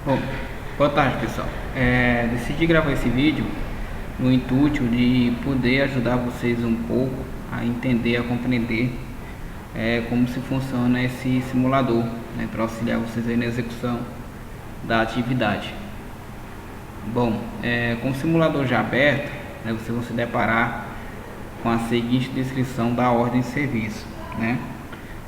Bom, boa tarde pessoal. Decidi gravar esse vídeo no intuito de poder ajudar vocês um pouco a entender, a compreender como se funciona esse simulador, né, para auxiliar vocês aí na execução da atividade. Bom, com o simulador já aberto, né, vocês vão se deparar com a seguinte descrição da ordem de serviço, né?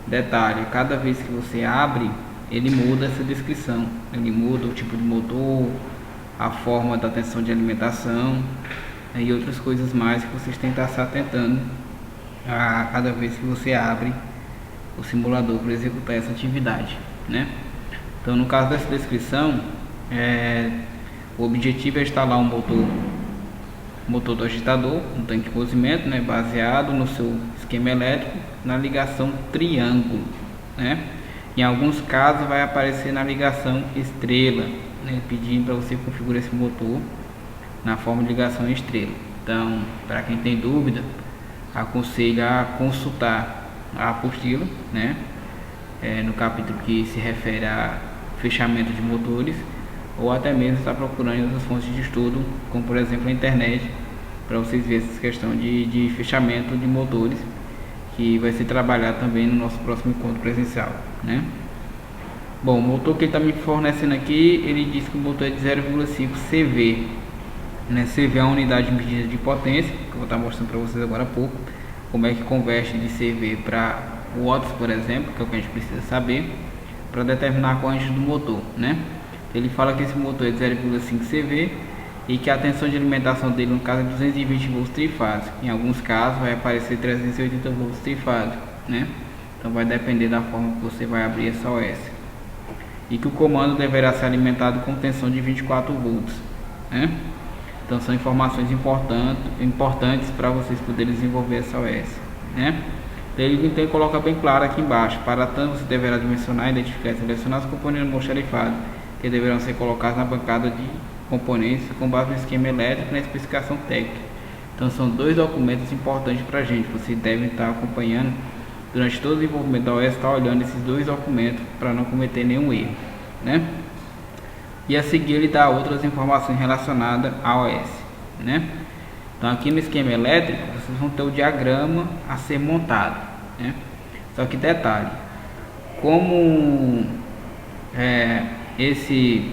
Detalhe, cada vez que você abre, ele muda essa descrição, ele muda o tipo de motor, a forma da tensão de alimentação, né, e outras coisas mais que vocês têm que estar se atentando a cada vez que você abre o simulador para executar essa atividade, né? Então, no caso dessa descrição, o objetivo é instalar um motor do agitador, um tanque de cozimento, né, baseado no seu esquema elétrico na ligação triângulo, né? Em alguns casos vai aparecer na ligação estrela, né, pedindo para você configurar esse motor na forma de ligação estrela. Então, para quem tem dúvida, aconselho a consultar a apostila, né, no capítulo que se refere a fechamento de motores, ou até mesmo estar procurando outras fontes de estudo, como por exemplo a internet, para vocês verem essa questão de fechamento de motores, que vai ser trabalhado também no nosso próximo encontro presencial, né? Bom, o motor que ele está me fornecendo aqui, ele diz que o motor é de 0,5 CV, né? CV é uma unidade de medida de potência, que eu vou estar mostrando para vocês agora há pouco, como é que converte de CV para watts, por exemplo, que é o que a gente precisa saber para determinar a corrente do motor, né? Ele fala que esse motor é de 0,5 CV e que a tensão de alimentação dele, no caso, é 220 volts trifásico. Em alguns casos vai aparecer 380 volts trifásico, né? Então vai depender da forma que você vai abrir essa OS. E que o comando deverá ser alimentado com tensão de 24 volts, né? Então são informações importantes para vocês poderem desenvolver essa OS, né? Ele então coloca bem claro aqui embaixo: para tanto você deverá dimensionar, identificar e selecionar os componentes almoxarifados que deverão ser colocados na bancada de componentes com base no esquema elétrico e na especificação técnica. Então são dois documentos importantes para a gente. Vocês devem estar acompanhando durante todo o desenvolvimento da OS, estar olhando esses dois documentos para não cometer nenhum erro, né? E a seguir ele dá outras informações relacionadas à OS, né? Então aqui no esquema elétrico vocês vão ter o diagrama a ser montado, né? Só que detalhe, como esse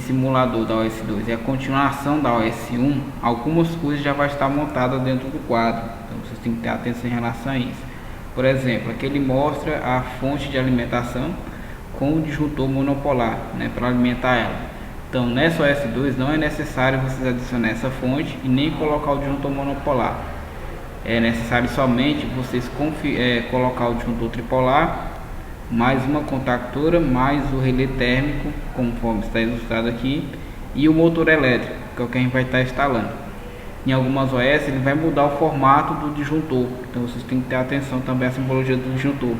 simulador da OS2 é a continuação da OS1, algumas coisas já vai estar montadas dentro do quadro, então vocês têm que ter atenção em relação a isso. Por exemplo, aqui ele mostra a fonte de alimentação com o disjuntor monopolar, né, para alimentar ela. Então nessa OS2 não é necessário vocês adicionar essa fonte e nem colocar o disjuntor monopolar. É necessário somente vocês colocar o disjuntor tripolar, mais uma contactora, mais o relé térmico, conforme está ilustrado aqui, e o motor elétrico, que é o que a gente vai estar instalando. Em algumas OS ele vai mudar o formato do disjuntor, então vocês têm que ter atenção também à simbologia do disjuntor.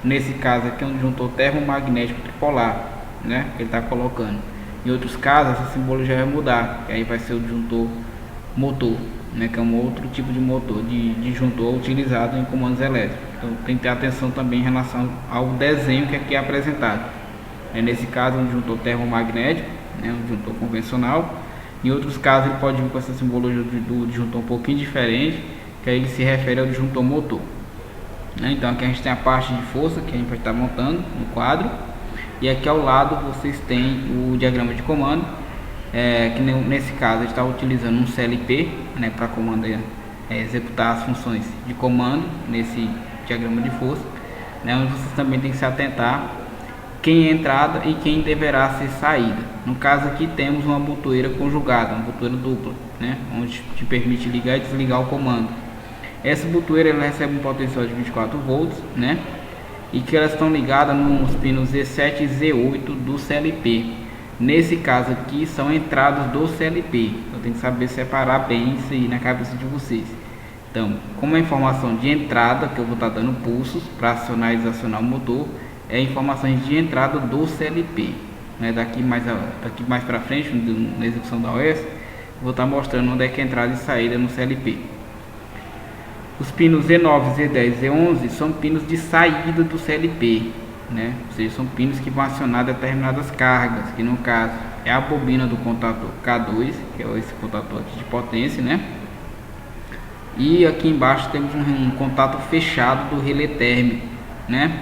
Nesse caso aqui é um disjuntor termomagnético tripolar, né, que ele está colocando. Em outros casos essa simbologia vai mudar, que aí vai ser o disjuntor motor, né, que é um outro tipo de motor, de disjuntor utilizado em comandos elétricos. Então tem que ter atenção também em relação ao desenho que aqui é apresentado. Nesse caso um disjuntor termomagnético, né, um disjuntor convencional. Em outros casos ele pode vir com essa simbologia do disjuntor um pouquinho diferente, que aí ele se refere ao disjuntor motor, né? Então aqui a gente tem a parte de força que a gente vai estar montando no quadro, e aqui ao lado vocês têm o diagrama de comando, que nesse caso a gente está utilizando um CLP, né, para comando executar as funções de comando nesse diagrama de força, né, onde vocês também têm que se atentar quem é entrada e quem deverá ser saída. No caso aqui temos uma botoeira conjugada, uma botoeira dupla, né, onde te permite ligar e desligar o comando. Essa botoeira ela recebe um potencial de 24 volts, né, e que elas estão ligadas nos pinos Z7 e Z8 do CLP. Nesse caso aqui são entradas do CLP, eu tenho que saber separar bem isso aí na cabeça de vocês. Então, como é informação de entrada, que eu vou estar dando pulsos para acionar e desacionar o motor, é informações de entrada do CLP, né? Daqui mais para frente, na execução da OS, vou estar mostrando onde é que é entrada e saída no CLP. Os pinos Z9, Z10 e Z11 são pinos de saída do CLP, né? Ou seja, são pinos que vão acionar determinadas cargas, que no caso é a bobina do contator K2, que é esse contator aqui de potência, né? E aqui embaixo temos um contato fechado do relé térmico, né?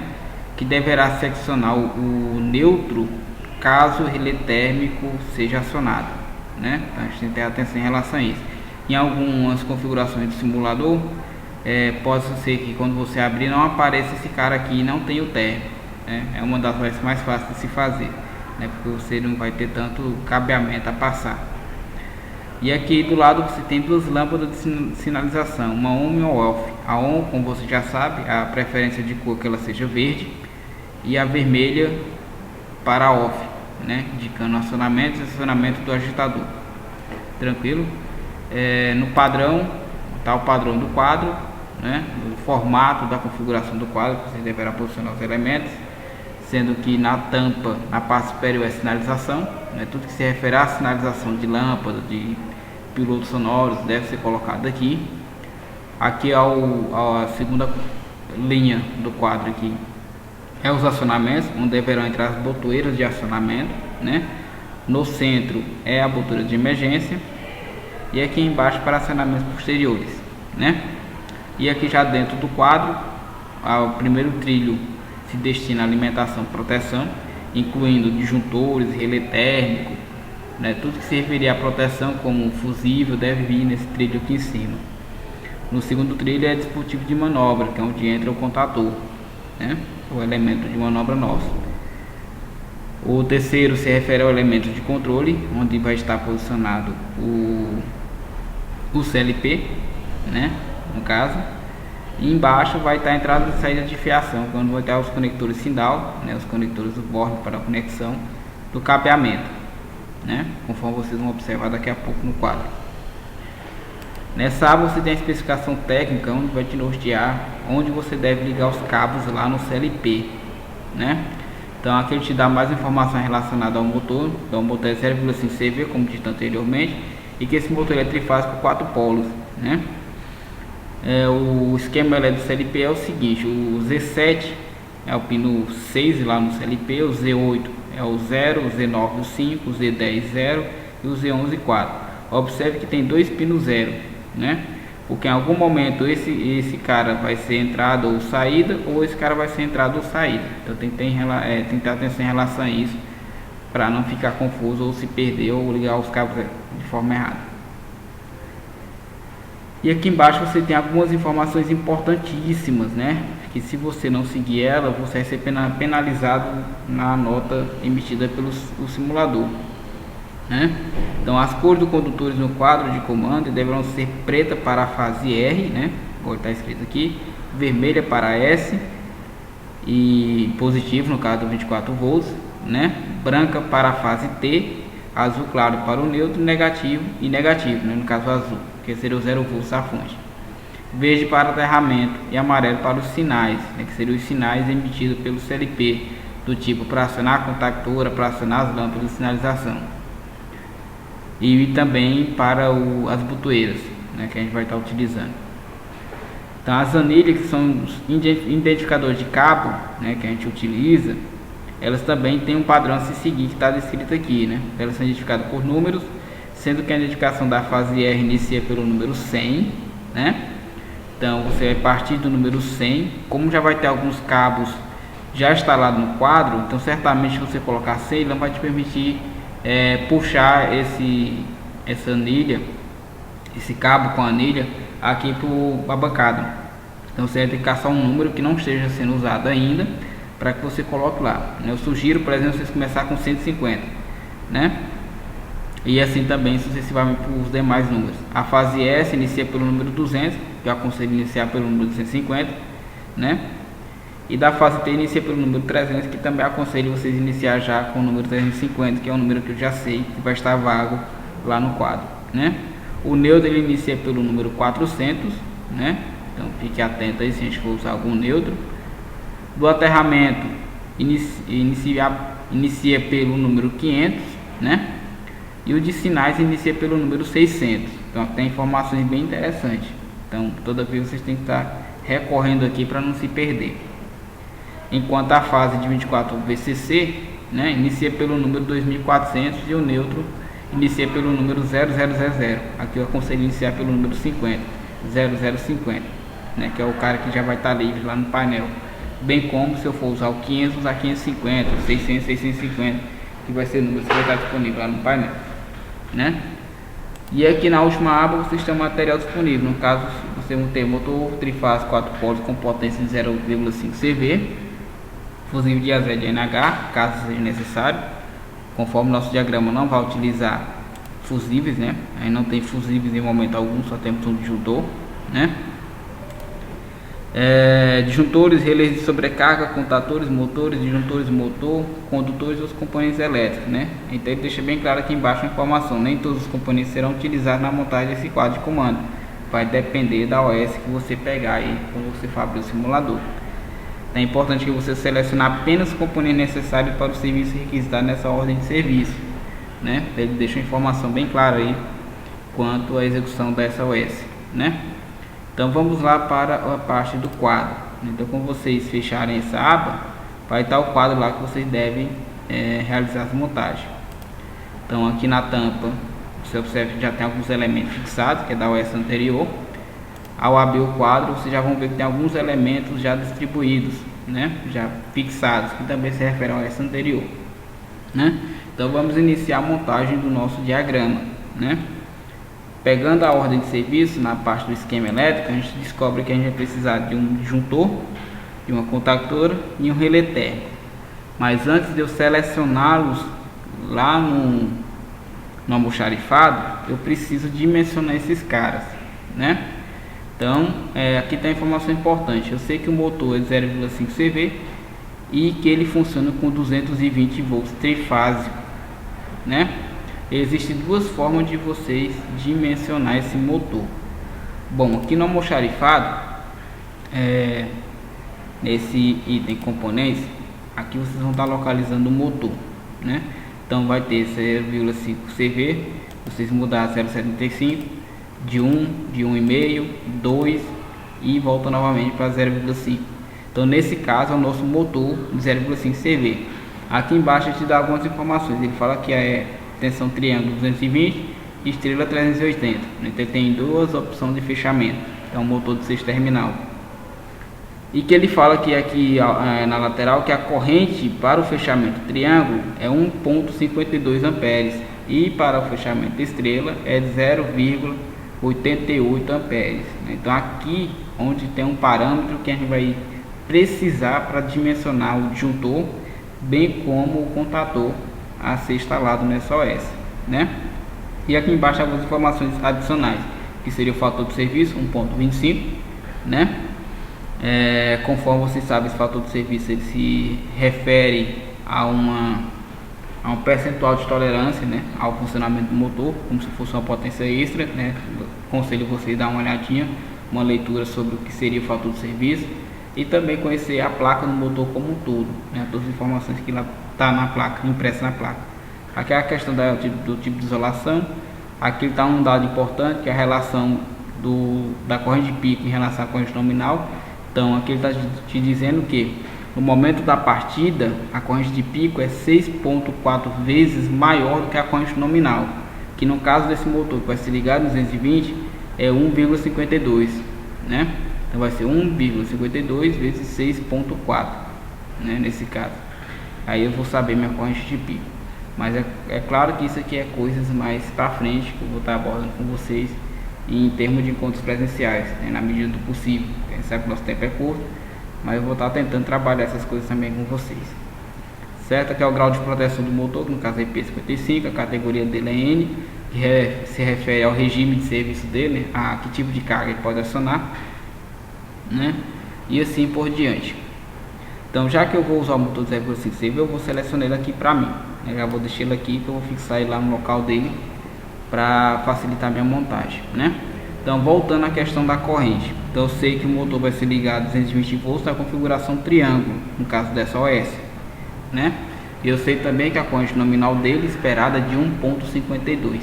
Que deverá seccionar o neutro caso o relé térmico seja acionado, né? Então a gente tem que ter atenção em relação a isso. Em algumas configurações do simulador, pode ser que quando você abrir não apareça esse cara aqui e não tem o térmico, né? É uma das coisas mais fáceis de se fazer, né? Porque você não vai ter tanto cabeamento a passar. E aqui do lado você tem duas lâmpadas de sinalização, uma on e uma off. A on, como você já sabe, a preferência de cor que ela seja verde, e a vermelha para off, né? Indicando acionamento e estacionamento do agitador. Tranquilo? No padrão, está o padrão do quadro, né? O formato da configuração do quadro, que você deverá posicionar os elementos, sendo que na tampa, na parte superior é sinalização, né? Tudo que se refere à sinalização de lâmpada, de pilotos sonoros, deve ser colocado aqui. Aqui é a segunda linha do quadro aqui, é os acionamentos, onde deverão entrar as botoeiras de acionamento, né? No centro é a botoeira de emergência, e aqui embaixo para acionamentos posteriores, né? E aqui já dentro do quadro, o primeiro trilho se destina à alimentação e proteção, incluindo disjuntores, relé térmico, né? Tudo que se referir à proteção, como fusível, deve vir nesse trilho aqui em cima. No segundo trilho é dispositivo de manobra, que é onde entra o contator, né? O elemento de manobra nosso. O terceiro se refere ao elemento de controle, onde vai estar posicionado o CLP, né? No caso, e embaixo vai estar a entrada e saída de fiação, quando vai estar os conectores Sindal, né? Os conectores do bordo para a conexão do cabeamento, né? Conforme vocês vão observar daqui a pouco no quadro. Nessa aba você tem a especificação técnica, onde vai te nortear onde você deve ligar os cabos lá no CLP, né? Então aqui ele te dá mais informação relacionada ao motor. Então o motor é 0,5 CV, como dito anteriormente, e que esse motor é trifásico 4 polos, né? O esquema do CLP é o seguinte: o Z7 é o pino 6 lá no CLP, o Z8 é o 0, o Z9 o 5, o Z10 0 e o Z11 4. Observe que tem dois pinos 0, né? Porque em algum momento esse cara vai ser entrada ou saída, ou esse cara vai ser entrada ou saída. Então tem que ter atenção em relação a isso, para não ficar confuso ou se perder ou ligar os cabos de forma errada. E aqui embaixo você tem algumas informações importantíssimas, né? Que se você não seguir ela, você vai ser penalizado na nota emitida pelo simulador, né? Então as cores dos condutores no quadro de comando deverão ser preta para a fase R, né? Como está escrito aqui, vermelha para S e positivo no caso do 24 volts, né? Branca para a fase T, azul claro para o neutro, negativo e negativo, né? No caso azul, que seria o 0 volts à fonte, verde para aterramento e amarelo para os sinais, né? Que seriam os sinais emitidos pelo CLP, do tipo para acionar a contactora, para acionar as lâmpadas de sinalização, e também para as botoeiras, né? Que a gente vai estar utilizando. Então as anilhas, que são os identificadores de cabo, né? Que a gente utiliza, elas também têm um padrão a se seguir, que está descrito aqui, né? Elas são identificadas por números, sendo que a identificação da fase R inicia pelo número 100, né? Então você vai partir do número 100, como já vai ter alguns cabos já instalados no quadro, então certamente se você colocar 100, ele não vai te permitir puxar essa anilha, esse cabo com a anilha aqui para a bancada. Então você vai ter que caçar um número que não esteja sendo usado ainda, para que você coloque lá, né? Eu sugiro, por exemplo, vocês começar com 150, né? E assim também sucessivamente para os demais números. A fase S inicia pelo número 200, que eu aconselho iniciar pelo número 250, né? E da fase T inicia pelo número 300, que também aconselho vocês iniciar já com o número 350, que é um número que eu já sei que vai estar vago lá no quadro, né? O neutro ele inicia pelo número 400, né? Então fique atento aí se a gente for usar algum neutro. Do aterramento inicia pelo número 500, né? E o de sinais inicia pelo número 600. Então tem informações bem interessantes. Então toda vez vocês têm que estar recorrendo aqui para não se perder. enquanto a fase de 24 VCC, né, inicia pelo número 2400 e o neutro inicia pelo número 0000. Aqui eu aconselho iniciar pelo número 50, 0050, né, que é o cara que já vai estar livre lá no painel. Bem como se eu for usar o 500, usar 550, 600, 650, que vai ser o número que vai estar disponível lá no painel, né? E aqui na última aba vocês têm o material disponível. No caso, você vai ter motor trifásico 4 polos com potência de 0,5 CV, fusível de AZ de NH, caso seja necessário. Conforme nosso diagrama não vai utilizar fusíveis, né? Aí não tem fusíveis em momento algum, só temos um disjuntor, né? Disjuntores, relés de sobrecarga, contatores, motores, disjuntores, motor, condutores e os componentes elétricos, né? Então ele deixa bem claro aqui embaixo a informação: nem todos os componentes serão utilizados na montagem desse quadro de comando, vai depender da OS que você pegar aí quando você for abrir o simulador. É importante que você selecione apenas os componentes necessários para o serviço requisitado nessa ordem de serviço, né? Ele deixa uma informação bem clara aí quanto à execução dessa OS, né? Então vamos lá para a parte do quadro. Então, quando vocês fecharem essa aba, vai estar o quadro lá que vocês devem realizar as montagens. Então aqui na tampa você observa que já tem alguns elementos fixados, que é da OS anterior. Ao abrir o quadro, vocês já vão ver que tem alguns elementos já distribuídos, né, já fixados, que também se referem ao OS anterior, né? Então vamos iniciar a montagem do nosso diagrama, né? Pegando a ordem de serviço, na parte do esquema elétrico, a gente descobre que a gente vai precisar de um disjuntor, de uma contactora e um relé térmico. Mas antes de eu selecioná-los lá no almoxarifado, eu preciso dimensionar esses caras, né? Então, aqui tem a informação importante. Eu sei que o motor é 0,5 CV e que ele funciona com 220 volts trifásico, né? Existem duas formas de vocês dimensionar esse motor. Bom, aqui no almoxarifado, nesse item componentes, aqui vocês vão estar localizando o motor, né? Então vai ter 0,5 CV, vocês mudar 0,75, de 1, de 1,5, 2 e volta novamente para 0,5. Então nesse caso é o nosso motor de 0,5 CV. Aqui embaixo a gente dá algumas informações. Ele fala que é tensão triângulo 220 e estrela 380. Então ele tem duas opções de fechamento. É um motor de 6 terminal. E que ele fala que aqui na lateral que a corrente para o fechamento triângulo é 1,52 amperes e para o fechamento estrela é 0,88 amperes. Então aqui onde tem um parâmetro que a gente vai precisar para dimensionar o disjuntor, bem como o contator a ser instalado nessa OS, né? E aqui embaixo algumas informações adicionais, que seria o fator de serviço 1,25, né? Conforme vocês sabem, esse fator de serviço ele se refere a um percentual de tolerância, né, ao funcionamento do motor, como se fosse uma potência extra, né? Aconselho vocês a dar uma olhadinha, uma leitura sobre o que seria o fator de serviço e também conhecer a placa do motor como um todo, né? Todas as informações que lá está na placa, impressa na placa. Aqui é a questão do tipo de isolação. Aqui está um dado importante, que é a relação da corrente de pico em relação à corrente nominal. Então aqui ele está te dizendo que no momento da partida a corrente de pico é 6,4 vezes maior do que a corrente nominal, que no caso desse motor que vai se ligar no 220 é 1,52, né? Então vai ser 1,52 vezes 6,4, né, nesse caso. Aí eu vou saber minha corrente de pico. Mas é claro que isso aqui é coisas mais para frente que eu vou estar abordando com vocês em termos de encontros presenciais, né, na medida do possível. A gente sabe que nosso tempo é curto, mas eu vou estar tentando trabalhar essas coisas também com vocês. Certo? Aqui é o grau de proteção do motor, que no caso é IP55, a categoria dele é N, que se refere ao regime de serviço dele, né, a que tipo de carga ele pode acionar, né, e assim por diante. Então, já que eu vou usar o motor 0,5 CV, eu vou selecionar ele aqui para mim, né? Já vou deixar ele aqui, que eu vou fixar ele lá no local dele para facilitar a minha montagem, né? Então, voltando à questão da corrente. Então, eu sei que o motor vai ser ligado a 220 volts na configuração triângulo, no caso dessa OS, né? E eu sei também que a corrente nominal dele esperada é de 1,52.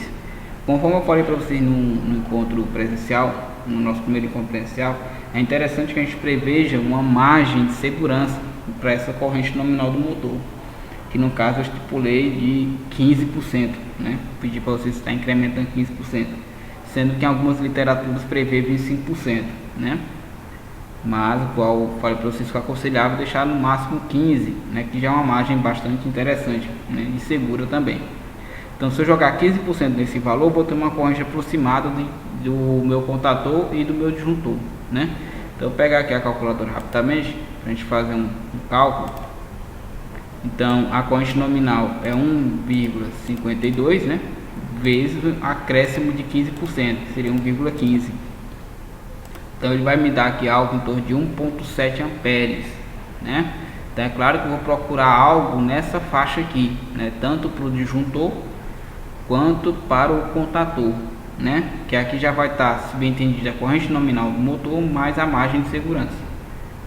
Conforme eu falei para vocês no encontro presencial, no nosso primeiro encontro presencial, é interessante que a gente preveja uma margem de segurança, para essa corrente nominal do motor, que no caso eu estipulei de 15%, né? Pedi para vocês estar incrementando 15%, sendo que em algumas literaturas prevê 25%, né? Mas igual eu falei para vocês que eu aconselhava deixar no máximo 15%, né? Que já é uma margem bastante interessante, né? E segura também. Então se eu jogar 15% nesse valor, vou ter uma corrente aproximada do meu contador e do meu disjuntor, né? Então eu vou pegar aqui a calculadora rapidamente para a gente fazer um cálculo. Então a corrente nominal é 1,52, né? Vezes acréscimo de 15%, seria 1,15. Então ele vai me dar aqui algo em torno de 1,7 amperes, né? Então é claro que eu vou procurar algo nessa faixa aqui, né? Tanto para o disjuntor quanto para o contador, né? Que aqui já vai estar, se bem entendido, a corrente nominal do motor mais a margem de segurança,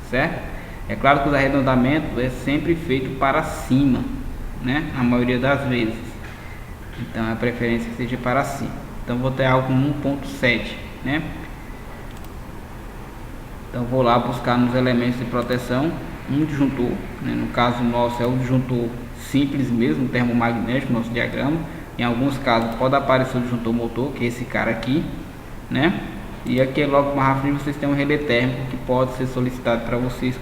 certo? É claro que o arredondamento é sempre feito para cima, né? A maioria das vezes. Então a preferência que seja para cima. Então vou ter algo como 1,7, né? Então vou lá buscar nos elementos de proteção um disjuntor, né? No caso nosso é o disjuntor simples mesmo, termomagnético, nosso diagrama. Em alguns casos pode aparecer o disjuntor motor, que é esse cara aqui, né? E aqui logo mais à frente vocês têm um relé térmico que pode ser solicitado para vocês,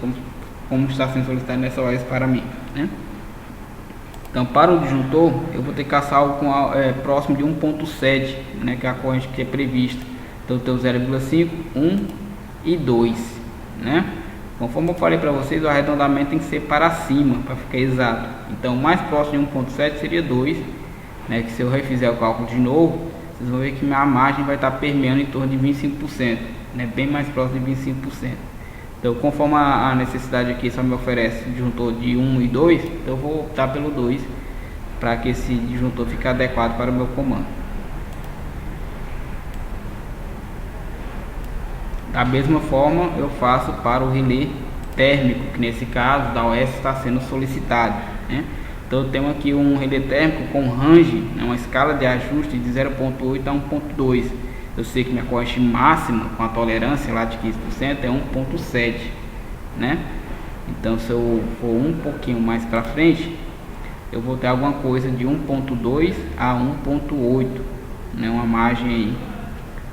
como está sendo solicitado nessa OS para mim, né? Então para o disjuntor eu vou ter que caçar algo próximo de 1,7, né? Que é a corrente que é prevista. Então eu tenho 0,5, 1 e 2, né? Conforme eu falei para vocês, o arredondamento tem que ser para cima para ficar exato. Então o mais próximo de 1,7 seria 2, né? Que se eu refizer o cálculo de novo, vocês vão ver que minha margem vai estar permeando em torno de 25%, né? Bem mais próximo de 25%. Então conforme a necessidade aqui só me oferece disjuntor de 1 e 2, então eu vou optar pelo 2 para que esse disjuntor fique adequado para o meu comando. Da mesma forma eu faço para o relé térmico, que nesse caso da OS está sendo solicitado, né? Então eu tenho aqui um relé térmico com range, né, uma escala de ajuste de 0,8 a 1,2. Eu sei que minha corrente máxima com a tolerância lá de 15% é 1,7, né? Então se eu for um pouquinho mais para frente, eu vou ter alguma coisa de 1,2 a 1,8, né? Uma margem aí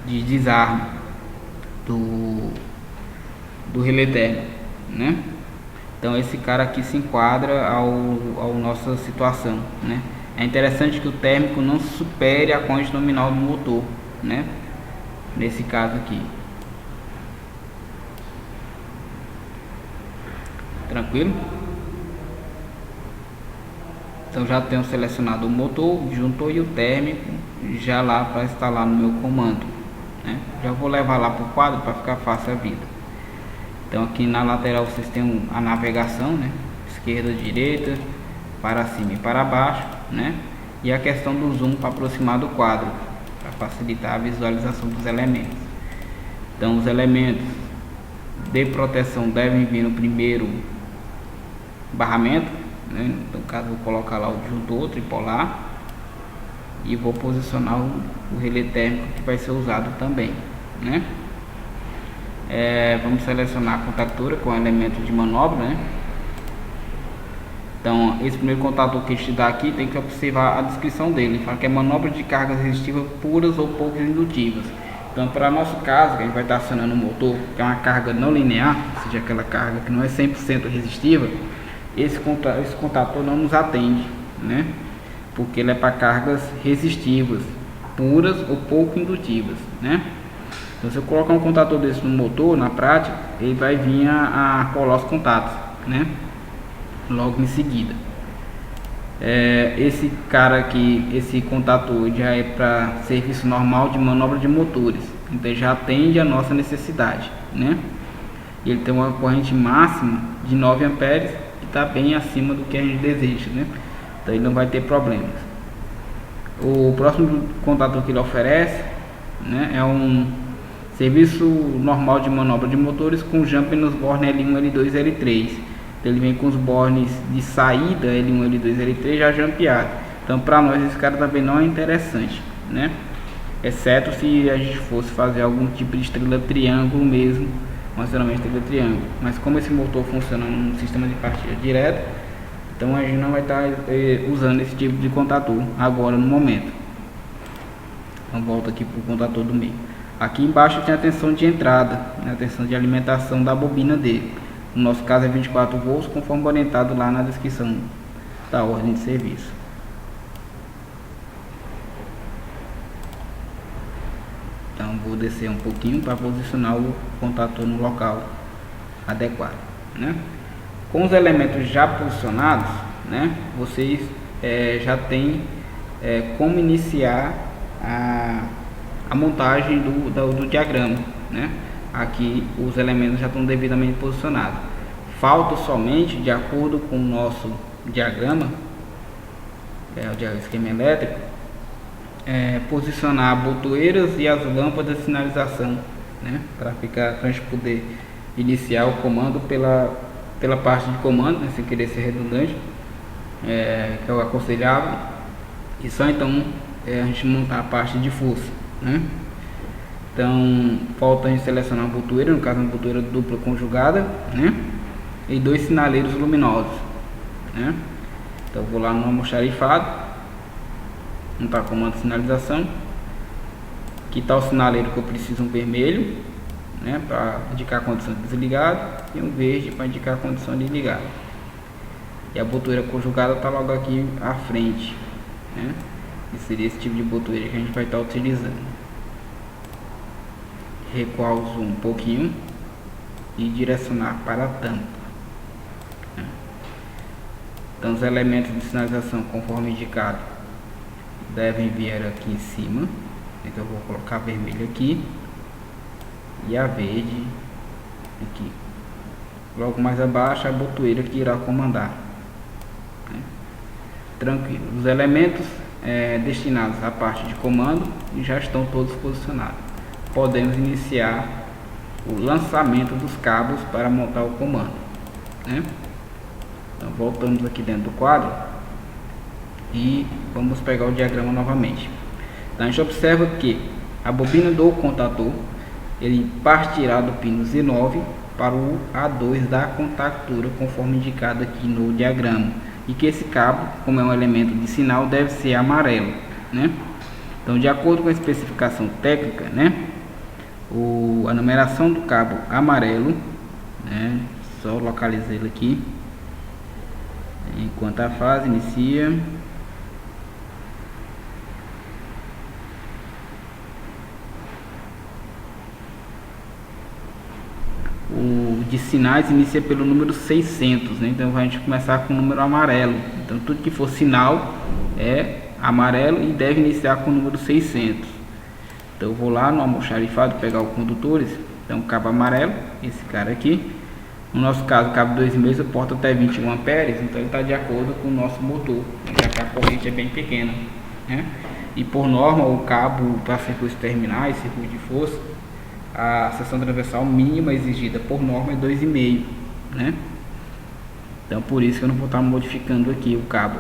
de desarme do relé térmico, né? Então esse cara aqui se enquadra ao nossa situação, né? É interessante que o térmico não supere a corrente nominal do motor, né? Nesse caso aqui, tranquilo? Então já tenho selecionado o motor, o disjuntor e o térmico já lá para instalar no meu comando, né? Já vou levar lá para o quadro para ficar fácil a vida. Então aqui na lateral vocês têm a navegação, né? Esquerda, direita, para cima e para baixo, né? E a questão do zoom para aproximar do quadro, para facilitar a visualização dos elementos. Então os elementos de proteção devem vir no primeiro barramento, né? No caso vou colocar lá o disjuntor tripolar e vou posicionar o relé térmico que vai ser usado também, né? Vamos selecionar a contactura com elemento de manobra, né? Então esse primeiro contador que a gente dá aqui tem que observar a descrição dele. Ele fala que é manobra de cargas resistivas puras ou pouco indutivas. Então para nosso caso, que a gente vai estar acionando o motor, que é uma carga não linear, ou seja, aquela carga que não é 100% resistiva, esse contador não nos atende, né? Porque ele é para cargas resistivas, puras ou pouco indutivas, né? Então se eu colocar um contador desse no motor, na prática, ele vai vir a colar os contatos, né? Logo em seguida. Esse cara aqui, esse contador já é para serviço normal de manobra de motores, então já atende a nossa necessidade, né? E ele tem uma corrente máxima de 9 amperes, que está bem acima do que a gente deseja, né? Então ele não vai ter problemas. O próximo contador que ele oferece, né, é um serviço normal de manobra de motores com jump nos bornes L1, L2 e L3. Então ele vem com os bornes de saída L1, L2 e L3 já jampeado. Então para nós esse cara também não é interessante, né? Exceto se a gente fosse fazer algum tipo de estrela triângulo mesmo, um acionamento de triângulo. Mas como esse motor funciona num sistema de partida direta, então a gente não vai estar usando esse tipo de contator agora no momento. Então volta aqui para o contator do meio. Aqui embaixo tem a tensão de entrada, né, a tensão de alimentação da bobina dele. No nosso caso é 24 volts, conforme orientado lá na descrição da ordem de serviço. Então vou descer um pouquinho para posicionar o contator no local adequado, né? Com os elementos já posicionados, né, vocês já tem como iniciar a montagem do diagrama, né? Aqui os elementos já estão devidamente posicionados. Falta somente, de acordo com o nosso diagrama, o esquema elétrico, posicionar botoeiras e as lâmpadas de sinalização, né? Para a gente poder iniciar o comando pela parte de comando, né? Sem querer ser redundante, que é o aconselhável, e só então a gente montar a parte de força, né? Então falta a gente selecionar uma botoeira, no caso uma botoeira dupla conjugada, né? E 2 sinaleiros luminosos, né? Então vou lá no almoxarifado, montar comando de sinalização. Aqui está o sinaleiro que eu preciso, um vermelho, né, para indicar a condição de desligado, e um verde para indicar a condição de ligado. E a botoeira conjugada está logo aqui à frente, né? E seria esse tipo de botoeira que a gente vai estar utilizando. Recuar o zoom um pouquinho e direcionar para a tampa, né? Então os elementos de sinalização, conforme indicado, devem vir aqui em cima. Então eu vou colocar vermelho aqui e a verde aqui. Logo mais abaixo a botoeira que irá comandar, né? Tranquilo. Os elementos destinados à parte de comando já estão todos posicionados. Podemos iniciar o lançamento dos cabos para montar o comando, né? Então voltamos aqui dentro do quadro e vamos pegar o diagrama novamente. Então a gente observa que a bobina do contator ele partirá do pino Z9 para o A2 da contactura, conforme indicado aqui no diagrama, e que esse cabo, como é um elemento de sinal, deve ser amarelo, né? Então, de acordo com a especificação técnica, né, a numeração do cabo amarelo, né, só localizá-lo aqui enquanto a fase inicia. O de sinais inicia pelo número 600, né? Então a gente começar com o número amarelo. Então tudo que for sinal é amarelo e deve iniciar com o número 600. Então eu vou lá no almoxarifado pegar os condutores. Então cabo amarelo, esse cara aqui. No nosso caso, cabo 2,5 suporta até 21 amperes, então ele está de acordo com o nosso motor, já que a corrente é bem pequena, né? E por norma o cabo para circuitos terminais, circuito de força, a seção transversal mínima exigida por norma é 2,5, né? Então por isso que eu não vou estar modificando aqui o cabo.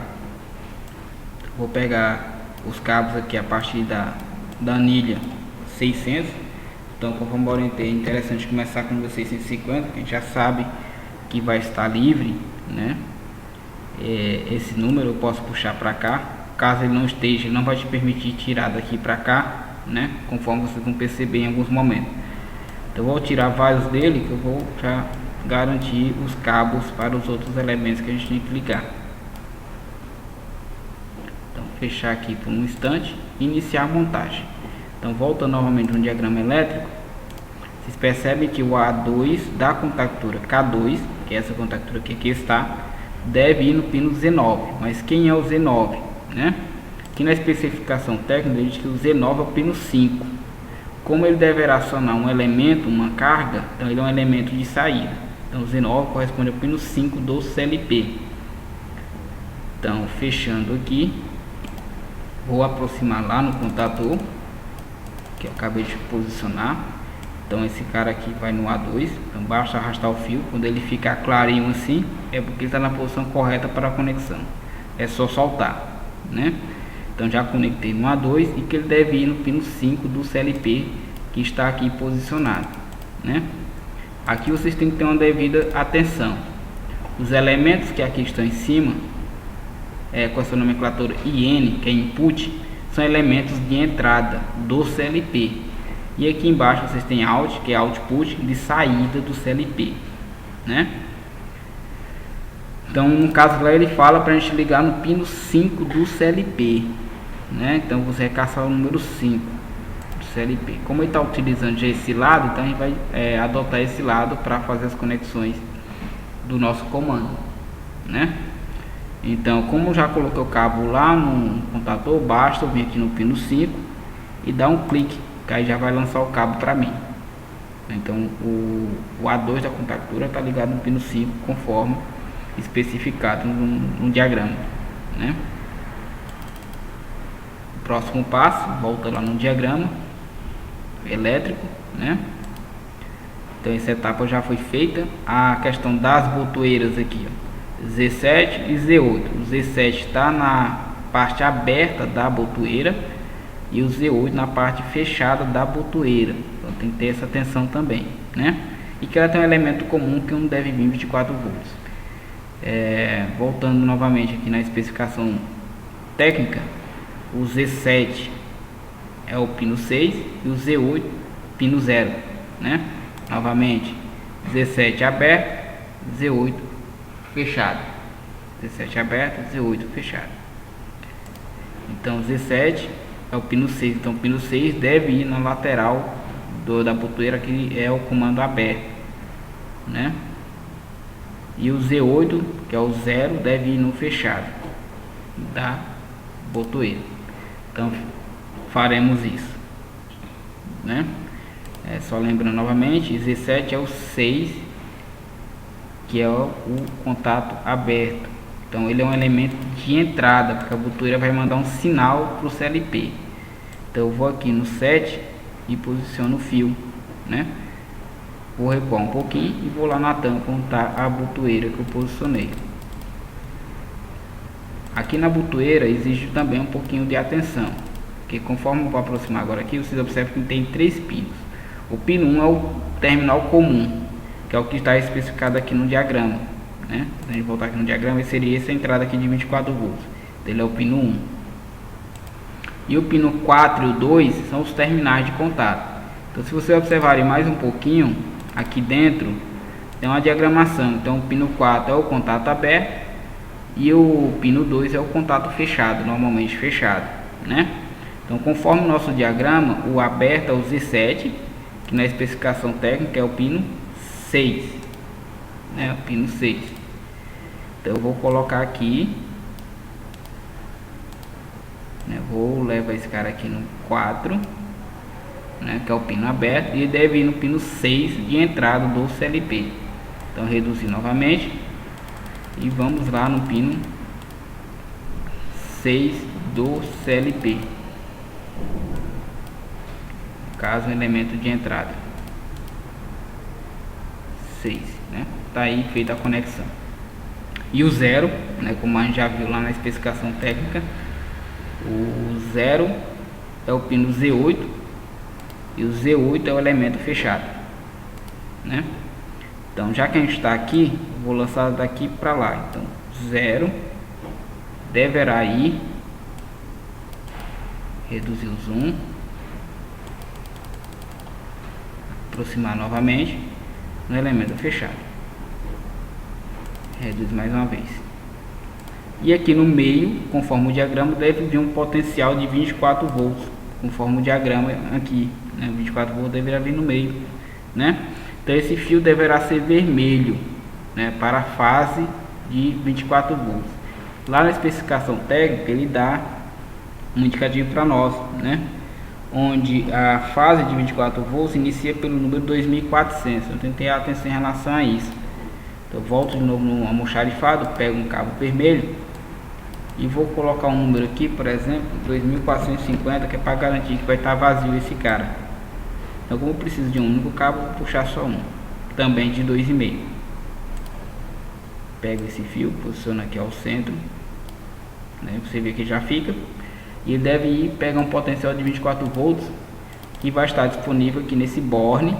Vou pegar os cabos aqui a partir da anilha 600. Então conforme eu orientei, é interessante começar com o 650, que a gente já sabe que vai estar livre, né? Esse número eu posso puxar para cá. Caso ele não esteja, ele não vai te permitir tirar daqui para cá, né? Conforme vocês vão perceber em alguns momentos. Então eu vou tirar vários dele, que eu vou já garantir os cabos para os outros elementos que a gente tem que ligar. Então fechar aqui por um instante e iniciar a montagem. Então voltando novamente no diagrama elétrico, vocês percebem que o A2 da contactura K2, que é essa contactura que aqui está, deve ir no pino Z9. Mas quem é o Z9, né? Aqui na especificação técnica ele diz que o Z9 é o pino 5. Como ele deverá acionar um elemento, uma carga, então ele é um elemento de saída. Então o Z9 corresponde ao pino 5 do CLP. Então fechando aqui, vou aproximar lá no contator que eu acabei de posicionar. Então esse cara aqui vai no A2. Então basta arrastar o fio. Quando ele ficar clarinho assim, é porque está na posição correta para a conexão. É só soltar, né? Então já conectei no A2 e que ele deve ir no pino 5 do CLP, que está aqui posicionado, né? Aqui vocês têm que ter uma devida atenção. Os elementos que aqui estão em cima, com essa nomenclatura IN, que é input, são elementos de entrada do CLP. E aqui embaixo vocês têm out, que é output, de saída do CLP, né? Então, no caso lá, ele fala para a gente ligar no pino 5 do CLP, né? Então, você vai caçar o número 5 do CLP. Como ele está utilizando já esse lado, então a gente vai adotar esse lado para fazer as conexões do nosso comando, né? Então, como já coloquei o cabo lá no contator, basta eu vir aqui no pino 5 e dar um clique, que aí já vai lançar o cabo para mim. Então, o A2 da contactura está ligado no pino 5, conforme especificado no diagrama, né? O próximo passo, volta lá no diagrama elétrico, né? Então essa etapa já foi feita. A questão das botoeiras aqui, ó, Z7 e Z8. O Z7 está na parte aberta da botoeira e o Z8 na parte fechada da botoeira. Então tem que ter essa atenção também, né? E que ela tem um elemento comum que não deve vir 24 volts. Voltando novamente aqui na especificação técnica, o Z7 é o pino 6 e o Z8 pino 0, né? Novamente, Z7 aberto, Z8 fechado. Z7 aberto, Z8 fechado. Então Z7 é o pino 6, então o pino 6 deve ir na lateral da botoeira, que é o comando aberto, né? E o Z8, que é o 0, deve ir no fechado da botoeira. Então faremos isso, né? Só lembrando novamente, Z7 é o 6, que é o contato aberto. Então ele é um elemento de entrada, porque a botoeira vai mandar um sinal para o CLP. Então eu vou aqui no 7 e posiciono o fio, né? Vou recuar um pouquinho e vou lá na tampa onde está a botoeira que eu posicionei. Aqui na botoeira exige também um pouquinho de atenção, porque conforme eu vou aproximar agora aqui, vocês observam que tem 3 pinos. O pino 1 é o terminal comum, que é o que está especificado aqui no diagrama, né? Se a gente voltar aqui no diagrama, seria essa entrada aqui de 24 volts. Ele é o pino 1. E o pino 4 e o 2 são os terminais de contato. Então, se você observarem mais um pouquinho, aqui dentro tem uma diagramação. Então o pino 4 é o contato aberto e o pino 2 é o contato fechado, normalmente fechado, né? Então, conforme o nosso diagrama, o aberto é o Z7, que na especificação técnica é o pino 6, né? O pino 6. Então eu vou colocar aqui, né? Vou levar esse cara aqui no 4, né, que é o pino aberto, e deve ir no pino 6 de entrada do CLP. Então reduzir novamente e vamos lá no pino 6 do CLP, no caso, um elemento de entrada 6, né? Tá aí feita a conexão. E o 0, né, como a gente já viu lá na especificação técnica, o 0 é o pino Z8 e o Z8 é o elemento fechado, né? Então, já que a gente está aqui, vou lançar daqui para lá. Então 0 deverá ir, reduzir o zoom, aproximar novamente no elemento fechado, reduz mais uma vez. E aqui no meio, conforme o diagrama, deve vir um potencial de 24 volts, conforme o diagrama aqui, né? 24 volts deverá vir no meio, né? Então esse fio deverá ser vermelho, né, para a fase de 24 volts. Lá na especificação técnica ele dá um indicativo para nós, né, onde a fase de 24 volts inicia pelo número 2400. Eu tentei a atenção em relação a isso. Então eu volto de novo no almoxarifado, pego um cabo vermelho e vou colocar um número aqui, por exemplo, 2450, que é para garantir que vai estar vazio esse cara. Então, como eu preciso de um único cabo, vou puxar só um, também de 2,5. Pego esse fio, posiciono aqui ao centro, né? Você vê que já fica. E ele deve ir pegar um potencial de 24 volts, que vai estar disponível aqui nesse borne,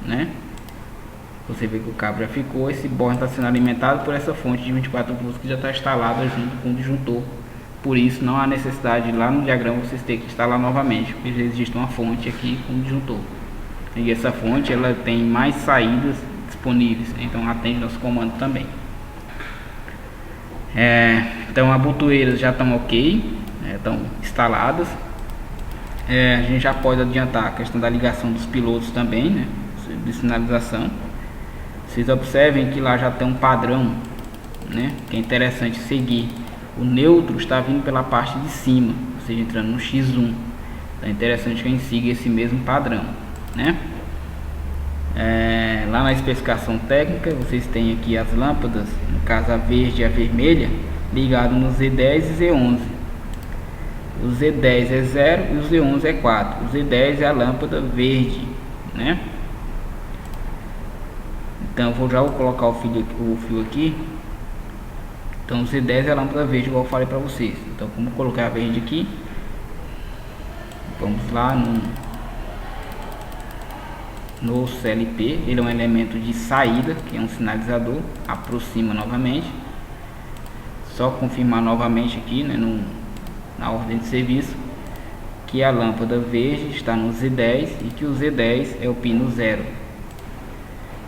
né? Você vê que o cabo já ficou, esse borne está sendo alimentado por essa fonte de 24 volts que já está instalada junto com o disjuntor. Por isso não há necessidade lá no diagrama vocês terem que instalar novamente, porque já existe uma fonte aqui com o disjuntor. E essa fonte ela tem mais saídas disponíveis, então atende nosso comando também. Então as botoeiras já estão ok, estão instaladas. A gente já pode adiantar a questão da ligação dos pilotos também, né, de sinalização. Vocês observem que lá já tem um padrão, né, que é interessante seguir. O neutro está vindo pela parte de cima, ou seja, entrando no X1. Então é interessante que a gente siga esse mesmo padrão, né? Lá na especificação técnica vocês têm aqui as lâmpadas, no caso a verde e a vermelha, ligado no Z10 e Z11. O Z10 é 0 e o Z11 é 4. O Z10 é a lâmpada verde, né? Então vou colocar o fio aqui. Então o Z10 é a lâmpada verde, igual eu falei para vocês. Então como colocar a verde aqui, vamos lá no CLP. Ele é um elemento de saída, que é um sinalizador. Aproxima novamente, só confirmar novamente aqui, né, na ordem de serviço, que a lâmpada verde está no Z10 e que o Z10 é o pino 0.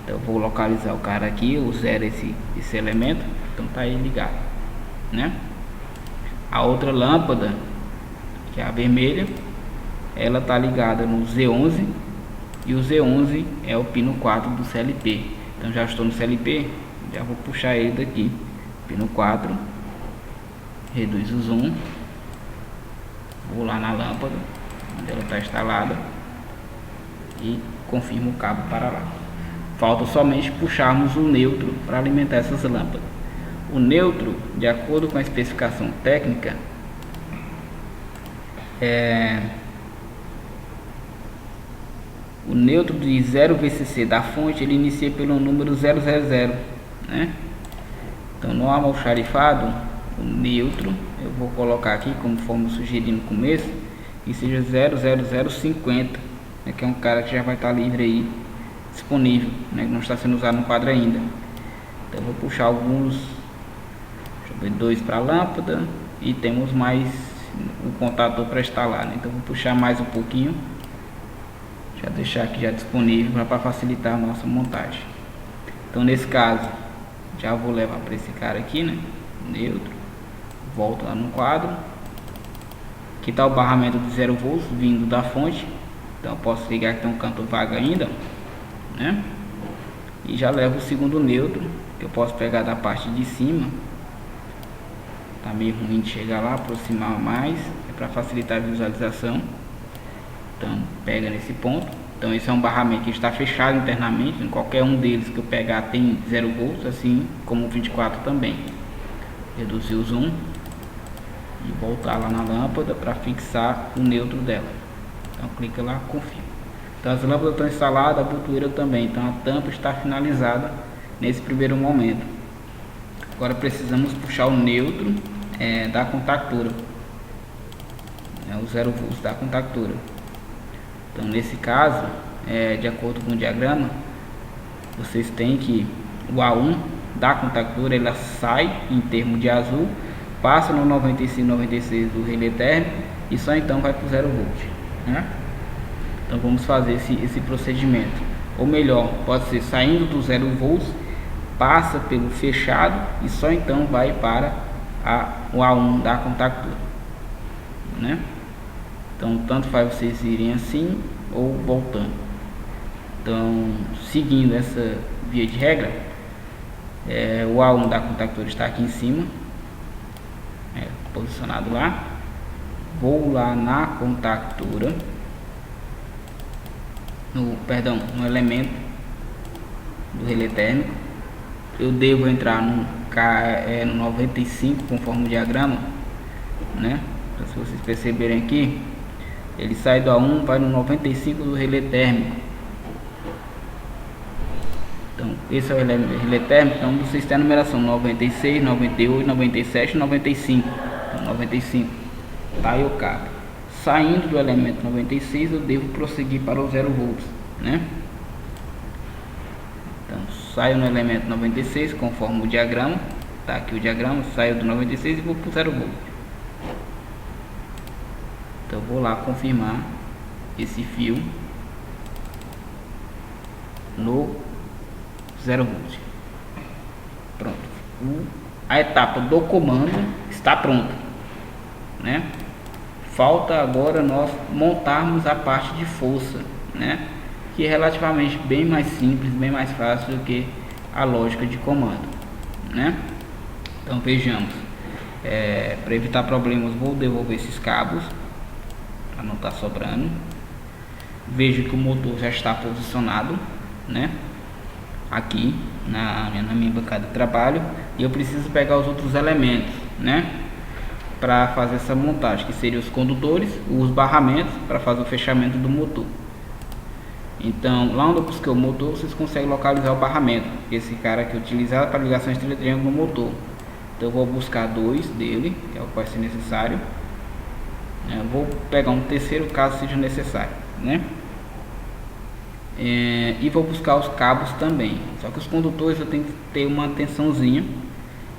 Então eu vou localizar o cara aqui, o 0 esse elemento, então tá aí ligado, né? A outra lâmpada, que é a vermelha, ela tá ligada no Z11 e o Z11 é o pino 4 do CLP. Então já estou no CLP, já vou puxar ele daqui, pino 4, reduz o zoom, vou lá na lâmpada onde ela está instalada e confirmo o cabo para lá. Falta somente puxarmos o neutro para alimentar essas lâmpadas. O neutro, de acordo com a especificação técnica, o neutro de 0 VCC da fonte, ele inicia pelo número 000, né? Então no almoxarifado, o neutro, eu vou colocar aqui conforme eu sugeri no começo, que seja 00050, né, que é um cara que já vai estar livre aí, disponível, né, que não está sendo usado no quadro ainda. Então eu vou puxar alguns, deixa eu ver, 2 para a lâmpada e temos mais o contator para instalar, né? Então eu vou puxar mais um pouquinho, já deixar aqui já disponível para facilitar a nossa montagem. Então nesse caso já vou levar para esse cara aqui, né, neutro, volto lá no quadro. Aqui está o barramento de 0 volts vindo da fonte, então eu posso ligar que tem um canto vago ainda, né? E já levo o segundo neutro, que eu posso pegar da parte de cima. Tá meio ruim de chegar lá, aproximar mais, é para facilitar a visualização. Então pega nesse ponto. Então esse é um barramento que está fechado internamente, em qualquer um deles que eu pegar tem 0 volts, assim como o 24 também. Reduzir o zoom e voltar lá na lâmpada para fixar o neutro dela. Então clica lá, confirma. Então as lâmpadas estão instaladas, a botoeira também, então a tampa está finalizada nesse primeiro momento. Agora precisamos puxar o neutro da contactora, o 0 volts da contactora. Então nesse caso, de acordo com o diagrama, vocês têm que o A1 da contactora, ela sai em termo de azul, passa no 95/96 do relé térmico e só então vai para o 0 volt, né? Então vamos fazer esse procedimento, ou melhor, pode ser saindo do 0 volts, passa pelo fechado e só então vai para o A1 da contactora, né? Então tanto faz vocês irem assim ou voltando. Então seguindo essa via de regra, o A1 da contactora está aqui em cima, posicionado lá. Vou lá na contactora, no elemento do relé térmico. Eu devo entrar no 95 conforme o diagrama, né? Então, se vocês perceberem aqui, ele sai do A1, vai no 95 do relé térmico. Então esse é o relé térmico. Então vocês têm a numeração 96, 98, 97 e 95. Então 95 tá aí o cabo. Saindo do elemento 96, eu devo prosseguir para o 0 volts, né? Então saio no elemento 96 conforme o diagrama. Tá aqui o diagrama, saio do 96 e vou para o 0 volt. Então vou lá confirmar esse fio no 0 volt. Pronto, a etapa do comando está pronta, né? Falta agora nós montarmos a parte de força, né? Que é relativamente bem mais simples, bem mais fácil do que a lógica de comando, né? Então vejamos, para evitar problemas vou devolver esses cabos para não estar sobrando. Vejo que o motor já está posicionado, né? Aqui na minha bancada de trabalho, e eu preciso pegar os outros elementos, né? Para fazer essa montagem, que seriam os condutores, os barramentos para fazer o fechamento do motor. Então, lá onde eu busquei o motor, vocês conseguem localizar o barramento, esse cara aqui utilizado para ligação estrela triângulo no motor. Então eu vou buscar dois dele, que é o que vai ser necessário. Eu vou pegar um terceiro caso seja necessário, né? E vou buscar os cabos também. Só que os condutores eu tenho que ter uma atençãozinha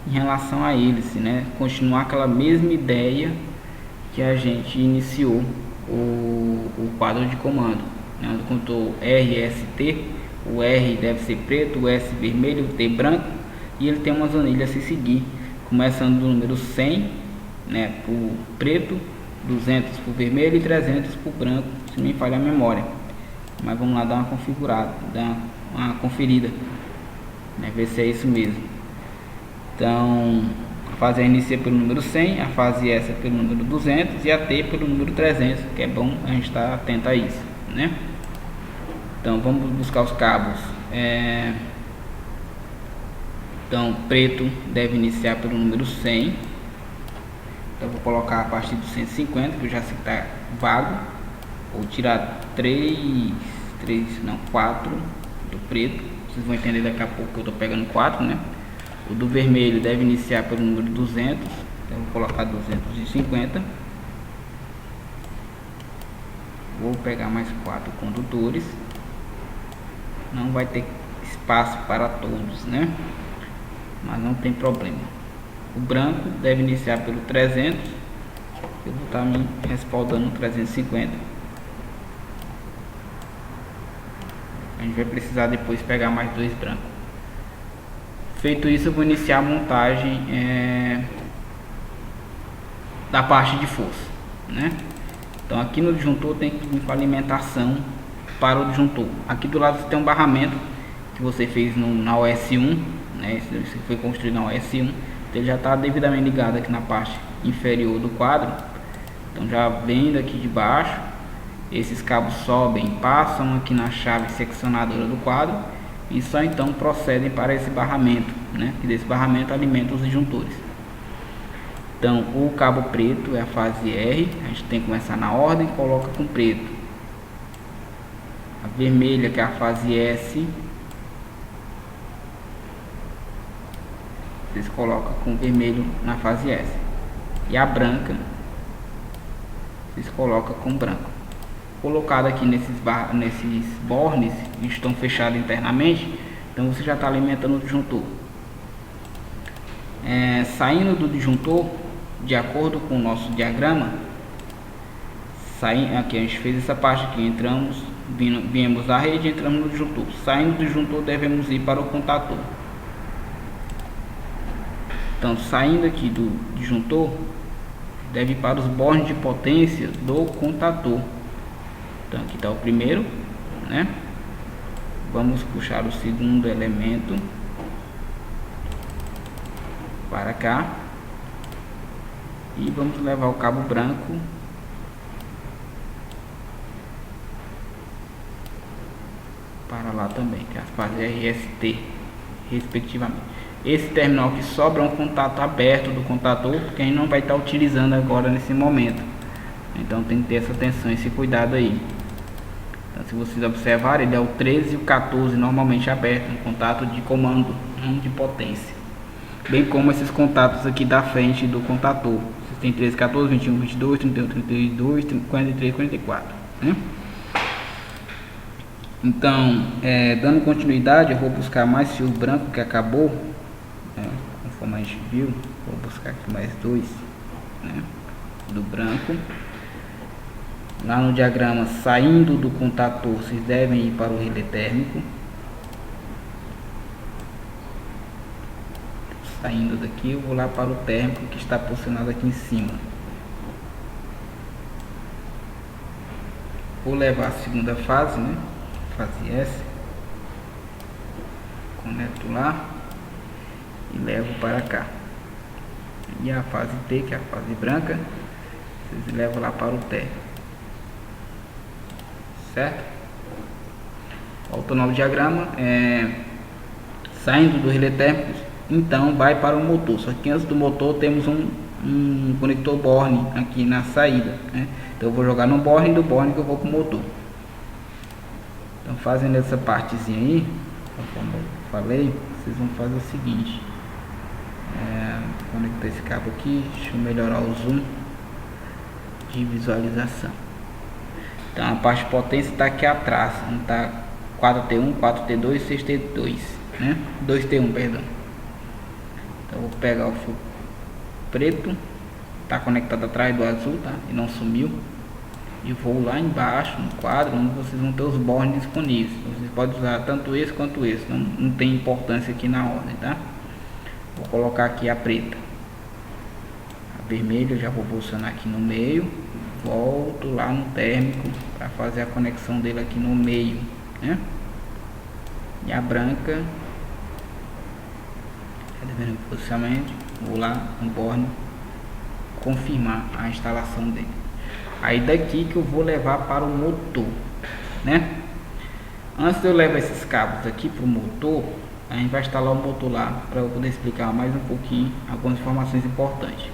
em relação a eles, né? Continuar aquela mesma ideia que a gente iniciou o quadro de comando, né? Onde contou RST, o R deve ser preto, o S vermelho, o T branco, e ele tem umas anilhas a se seguir, começando do número 100, né, para o preto, 200 para o vermelho e 300 para o branco, se me falha a memória. Mas vamos lá dar uma configurada, dar uma conferida, né, ver se é isso mesmo. Então, a fase inicia pelo número 100, a fase S pelo número 200 e a T pelo número 300, que é bom a gente estar atento a isso, né? Então, vamos buscar os cabos. Então, preto deve iniciar pelo número 100. Então, vou colocar a partir do 150, que eu já sei que está vago. Vou tirar 4 do preto. Vocês vão entender daqui a pouco que eu estou pegando 4, né? O do vermelho deve iniciar pelo número 200. Então, vou colocar 250. Vou pegar mais 4 condutores. Não vai ter espaço para todos, né? Mas não tem problema. O branco deve iniciar pelo 300. Eu vou estar me respaldando no 350. A gente vai precisar depois pegar mais 2 brancos. Feito isso, eu vou iniciar a montagem da parte de força, né? Então aqui no disjuntor tem que vir com alimentação para o disjuntor. Aqui do lado você tem um barramento que você fez na OS1, né? Esse foi construído na OS1, então ele já está devidamente ligado aqui na parte inferior do quadro. Então já vem daqui de baixo, esses cabos sobem, passam aqui na chave seccionadora do quadro e só então procedem para esse barramento, né? Que desse barramento alimenta os disjuntores. Então o cabo preto é a fase R, a gente tem que começar na ordem, coloca com preto. A vermelha, que é a fase S, vocês colocam com vermelho na fase S. E a branca, vocês colocam com branco. Colocado aqui nesses bornes que estão fechados internamente, então você já está alimentando o disjuntor. Saindo do disjuntor, de acordo com o nosso diagrama, aqui a gente fez essa parte aqui, viemos da rede e entramos no disjuntor. Saindo do disjuntor, devemos ir para o contator. Então, saindo aqui do disjuntor, deve ir para os bornes de potência do contator. Então, aqui está o primeiro, né? Vamos puxar o segundo elemento para cá e vamos levar o cabo branco para lá também, que é a fase RST, respectivamente. Esse terminal que sobra é um contato aberto do contator, porque a gente não vai estar utilizando agora nesse momento. Então tem que ter essa atenção, esse cuidado aí. Então, se vocês observarem, ele é o 13 e o 14 normalmente aberto, um contato de comando, não de potência. Bem como esses contatos aqui da frente do contator. Vocês têm 13, 14, 21, 22, 31, 32, 43, 44, né? Então, dando continuidade, eu vou buscar mais fio branco que acabou, né, conforme a gente viu. Vou buscar aqui mais dois, né, do branco. Lá no diagrama, saindo do contator, vocês devem ir para o relé térmico. Saindo daqui, eu vou lá para o térmico que está posicionado aqui em cima. Vou levar a segunda fase, né? Fase S. Conecto lá e levo para cá. E a fase T, que é a fase branca, vocês levam lá para o térmico. Certo? Voltando ao diagrama, saindo do relé térmico, então vai para o motor. Só que antes do motor temos um conector borne aqui na saída, né? Então eu vou jogar no borne, do borne que eu vou para o motor. Então fazendo essa partezinha aí, como eu falei, vocês vão fazer o seguinte: conectar esse cabo aqui. Deixa eu melhorar o zoom de visualização. Então a parte de potência está aqui atrás, não está 4T1, 4T2, 6T2, né? 2T1, perdão. Então eu vou pegar o fio preto, está conectado atrás do azul, tá? E não sumiu. E vou lá embaixo no quadro onde vocês vão ter os bornes disponíveis. Vocês podem usar tanto esse quanto esse, não tem importância aqui na ordem, tá? Vou colocar aqui a preta, a vermelha eu já vou posicionar aqui no meio. Volto lá no térmico para fazer a conexão dele aqui no meio, né? E a branca, dependendo do posicionamento, vou lá no borne confirmar a instalação dele. Aí daqui que eu vou levar para o motor, né? Antes de eu levar esses cabos aqui para o motor, a gente vai instalar o motor lá para eu poder explicar mais um pouquinho algumas informações importantes.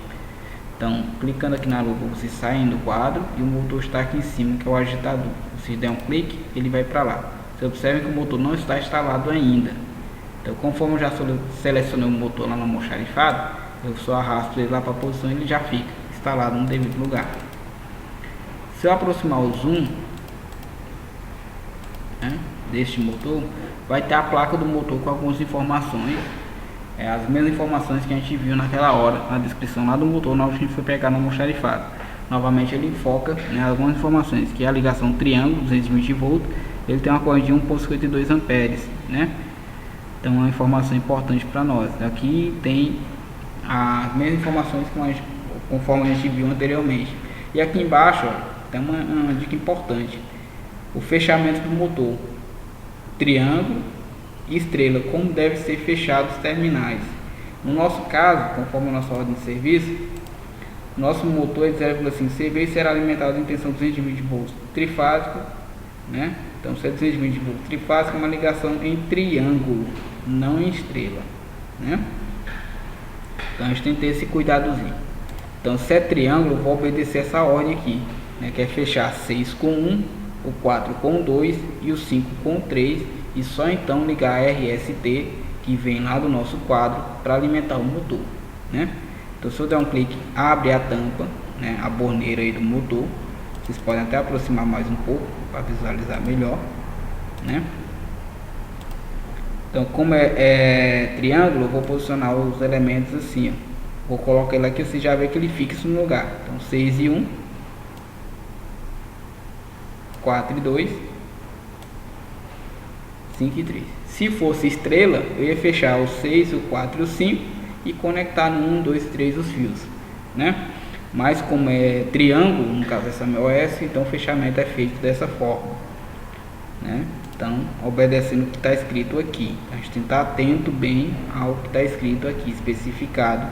Então, clicando aqui na lupa, vocês saem do quadro e o motor está aqui em cima, que é o agitador. Se der um clique, ele vai para lá. Vocês observem que o motor não está instalado ainda. Então, conforme eu já selecionei o motor lá no almoxarifado, eu só arrasto ele lá para a posição e ele já fica instalado no devido lugar. Se eu aproximar o zoom, né, deste motor, vai ter a placa do motor com algumas informações. As mesmas informações que a gente viu naquela hora na descrição lá do motor, na hora que a gente foi pegar no almoxarifado. Novamente ele enfoca, né, algumas informações, que é a ligação triângulo 220 V, ele tem uma corrente de 1,52 amperes, né? Então é uma informação importante para nós. Aqui tem as mesmas informações que conforme a gente viu anteriormente. E aqui embaixo, ó, tem uma dica importante: o fechamento do motor, triângulo e estrela, como deve ser fechado os terminais. No nosso caso, conforme a nossa ordem de serviço, nosso motor é de 0,5 CV e será alimentado em tensão 220 volts trifásico, né? Então, se é 220 volts trifásico, é uma ligação em triângulo, não em estrela, né? Então a gente tem que ter esse cuidadozinho. Então, se é triângulo, eu vou obedecer essa ordem aqui, né? Que é fechar 6 com 1, o 4 com 2 e o 5 com 3, e só então ligar a RST que vem lá do nosso quadro para alimentar o motor, né? Então, se eu der um clique, abre a tampa, né, a borneira aí do motor. Vocês podem até aproximar mais um pouco para visualizar melhor, né? Então, como é triângulo, eu vou posicionar os elementos assim, ó. Vou colocar ele aqui, você já vê que ele fixa no lugar. Então, 6 e 1, 4 e 2, 5 e 3. Se fosse estrela, eu ia fechar o 6, o 4 e o 5 e conectar no 1, 2 e 3 os fios, né? Mas como é triângulo, no caso essa MOS, então o fechamento é feito dessa forma, né? Então, obedecendo o que está escrito aqui. A gente tem que estar atento bem ao que está escrito aqui, especificado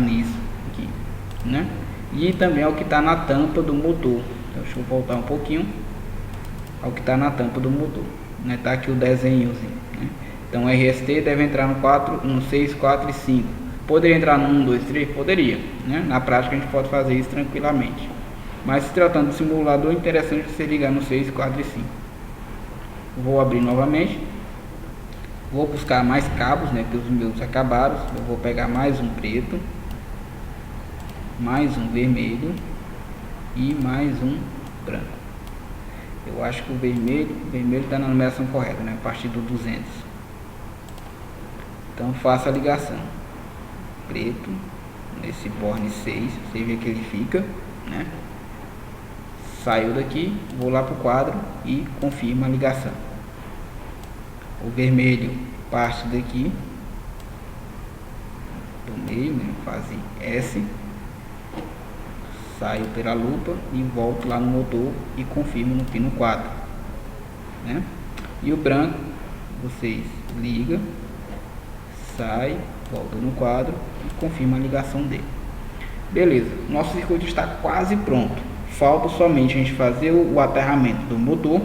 nisso aqui, né? E também ao que está na tampa do motor. Então, deixa eu voltar um pouquinho ao que está na tampa do motor, né? Tá aqui o desenhozinho, né? Então, RST deve entrar no 4, no 6, 4 e 5. Poderia entrar no 1, 2, 3? Poderia, né? Na prática a gente pode fazer isso tranquilamente. Mas se tratando de simulador, é interessante você ligar no 6, 4 e 5. Vou abrir novamente. Vou buscar mais cabos, né? Que os meus acabaram. Eu vou pegar mais um preto, mais um vermelho e mais um branco. Eu acho que o vermelho está na numeração correta, né? A partir do 200. Então faça a ligação. Preto, nesse borne 6, você vê que ele fica, né? Saiu daqui, vou lá para o quadro e confirma a ligação. O vermelho parte daqui, do meio, né? Fase S, saio pela lupa e volto lá no motor e confirmo no pino 4, né? E o branco, vocês ligam, sai, volta no quadro e confirma a ligação dele. Beleza, nosso circuito está quase pronto. Falta somente a gente fazer o aterramento do motor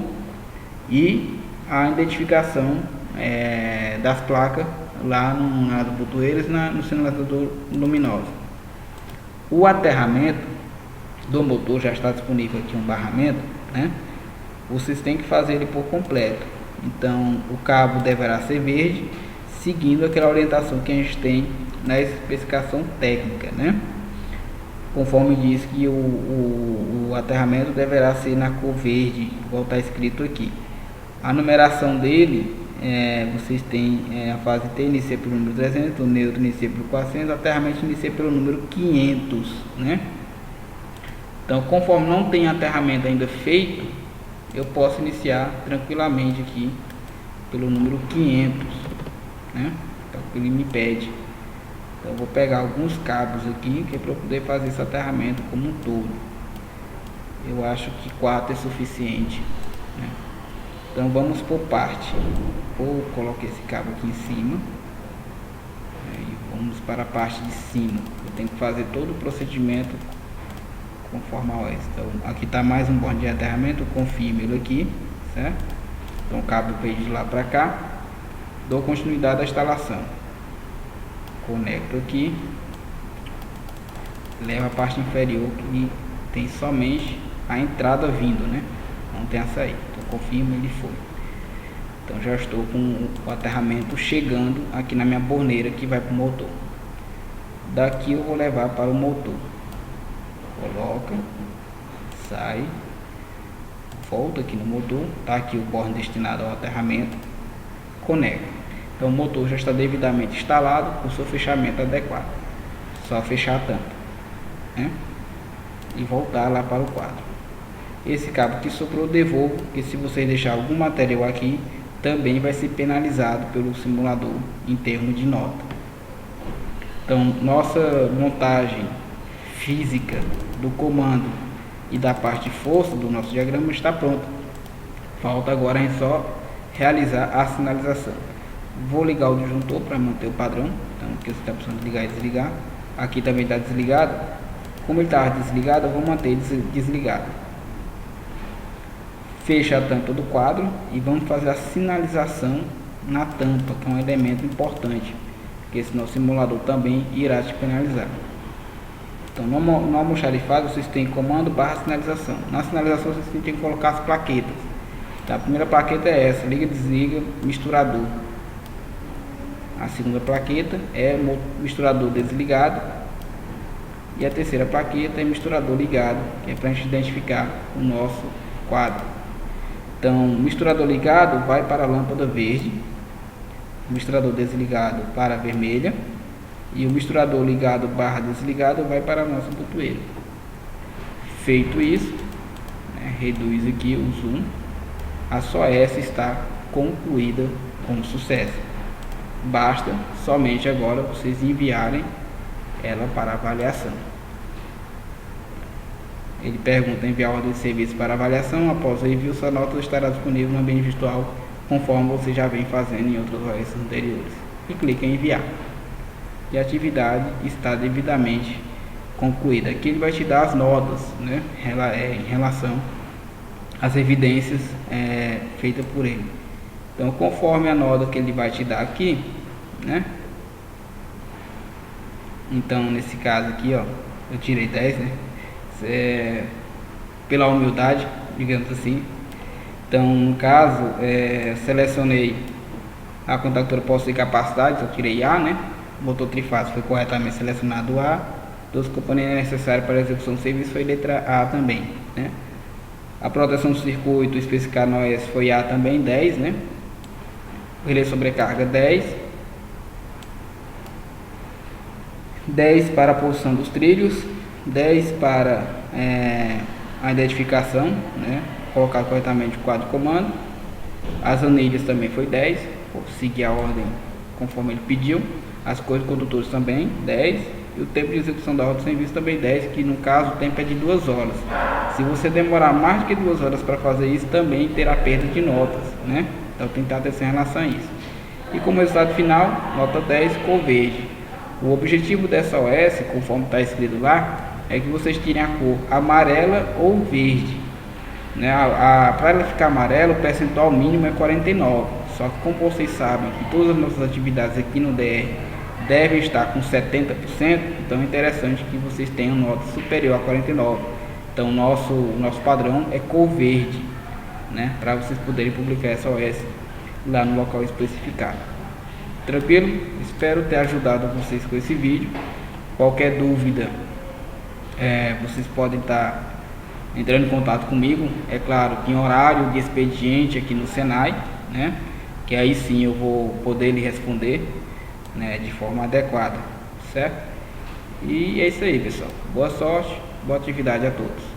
e a identificação das placas lá nas botoeiras no sinalizador luminoso. O aterramento do motor já está disponível aqui um barramento, né? Vocês têm que fazer ele por completo. Então o cabo deverá ser verde, seguindo aquela orientação que a gente tem na especificação técnica, né? Conforme diz que o aterramento deverá ser na cor verde, igual está escrito aqui. A numeração dele, vocês têm a fase T inicia pelo número 300, o neutro inicia pelo 400, o aterramento inicia pelo número 500, né? Então, conforme não tem aterramento ainda feito, eu posso iniciar tranquilamente aqui pelo número 500, né? É o que ele me pede. Então, eu vou pegar alguns cabos aqui que é para poder fazer esse aterramento como um todo. Eu acho que 4 é suficiente, né? Então, vamos por parte. Vou colocar esse cabo aqui em cima, e vamos para a parte de cima. Eu tenho que fazer todo o procedimento conforme a OS. Então, aqui está mais um borne de aterramento, confirmo ele aqui, certo? Então, o cabo veio de lá para cá, dou continuidade à instalação, conecto aqui, levo a parte inferior que tem somente a entrada vindo, né? Não tem a saída. Então, confirmo, ele foi. Então, já estou com o aterramento chegando aqui na minha borneira que vai para o motor. Daqui eu vou levar para o motor. Coloca, sai, volta aqui no motor, tá aqui o borne destinado ao aterramento, conecta. Então o motor já está devidamente instalado com seu fechamento adequado. Só fechar a tampa, né? E voltar lá para o quadro. Esse cabo que sobrou devolvo, porque se você deixar algum material aqui, também vai ser penalizado pelo simulador em termos de nota. Então nossa montagem física do comando e da parte de força do nosso diagrama está pronta. Falta agora a gente só realizar a sinalização. Vou ligar o disjuntor para manter o padrão. Então aqui você está precisando ligar e desligar. Aqui também está desligado. Como ele estava desligado, eu vou manter desligado. Fecha a tampa do quadro e vamos fazer a sinalização na tampa, que é um elemento importante, porque senão o simulador também irá te penalizar. Então, no almoxarifado vocês têm comando barra sinalização. Na sinalização vocês têm que colocar as plaquetas. Então, a primeira plaqueta é essa, liga, desliga, misturador. A segunda plaqueta é misturador desligado. E a terceira plaqueta é misturador ligado, que é para a gente identificar o nosso quadro. Então, misturador ligado vai para a lâmpada verde, misturador desligado para a vermelha, e o misturador ligado barra desligado vai para a nossa botoeira. Feito isso, né, reduz aqui o zoom, a sua S está concluída com sucesso. Basta somente agora vocês enviarem ela para avaliação. Ele pergunta: enviar ordem de serviço para avaliação. Após o envio, sua nota estará disponível no ambiente virtual, conforme você já vem fazendo em outros OS anteriores. E clique em enviar. E a atividade está devidamente concluída. Aqui ele vai te dar as notas, né, em relação às evidências feitas por ele. Então, conforme a nota que ele vai te dar aqui, né? Então, nesse caso aqui, ó, eu tirei 10, né? Pela humildade, digamos assim. Então, no caso, selecionei a contactora possui capacidade, eu tirei A, né? O motor trifásico foi corretamente selecionado A. Dos componentes necessários para a execução do serviço foi letra A também, né? A proteção do circuito especificada no OS foi A também 10, né? O relé sobrecarga 10. 10 para a posição dos trilhos, 10 para a identificação, né? Colocar corretamente o quadro de comando. As anilhas também foi 10, por seguir a ordem conforme ele pediu. As cores condutores também 10. E o tempo de execução da ordem de serviço também 10, que no caso o tempo é de 2 horas. Se você demorar mais do que 2 horas para fazer isso, também terá perda de notas, né? Então tem que ter atenção em relação a isso. E como resultado final, nota 10, cor verde. O objetivo dessa OS, conforme está escrito lá, é que vocês tirem a cor amarela ou verde, né? Para ela ficar amarela, o percentual mínimo é 49. Só que como vocês sabem que todas as nossas atividades aqui no DR devem estar com 70%, então é interessante que vocês tenham nota superior a 49. Então o nosso padrão é cor verde, né? Para vocês poderem publicar essa OS lá no local especificado. Tranquilo? Espero ter ajudado vocês com esse vídeo. Qualquer dúvida, vocês podem estar entrando em contato comigo, é claro, em horário de expediente aqui no Senai, né? Que aí sim eu vou poder lhe responder, né, de forma adequada, certo? E é isso aí, pessoal. Boa sorte, boa atividade a todos.